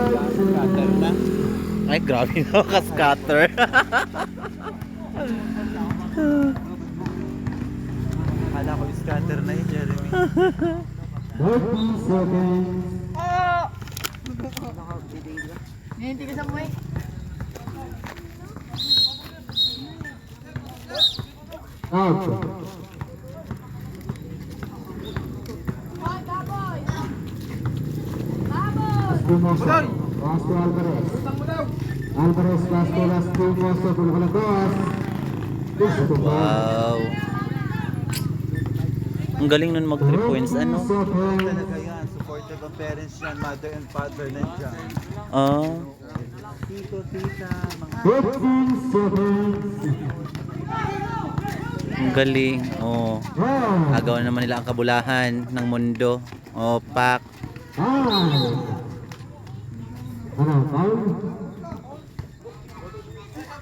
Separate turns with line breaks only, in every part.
Scatter na.
Ay, grabe na ka-scatter.
Akala ko scatter na yun, Jeremy.
30 seconds.
Hindi ka sa buhay.
Out. Pumoso. Pasto Alvarez. Alvarez pasto las pumoso por la dos.
Wow. Ang galing nun mag 3 points, ano?
Talaga yan, supportive ang parents yan, mother and father nandiyan. Tito, tita, mga
15 seconds.
Ang galing. Oh. Agaw naman nila ang kabulahan ng mundo. Oh, pak.
Ano, foul?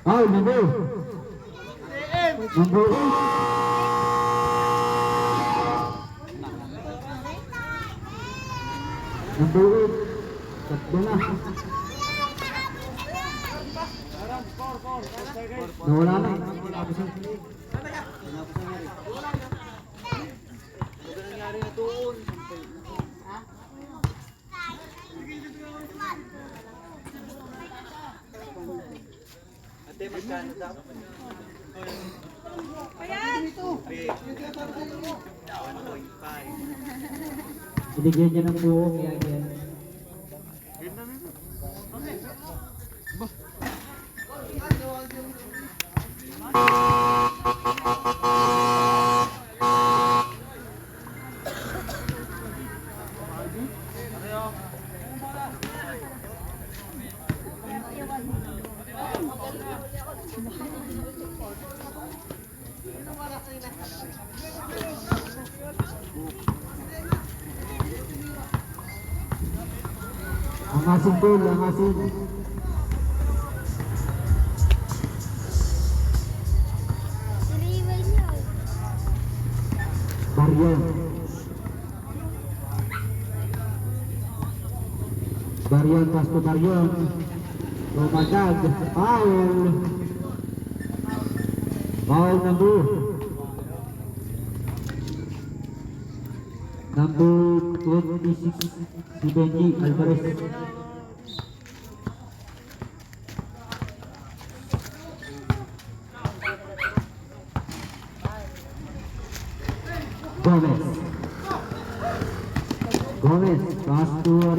Foul, number 8. Number 8. Tatlo na. Nawala na.
ate, magkano daw?
Ayan!
1.5.
Binigyan niya ng buo. Kaya yan. Ang asin po, ang asin. Baryon. Baryon, pasto Baryon. Lumadag, foul. Foul number 26, si Benji Alvarez. Gomez. Gomez, pass to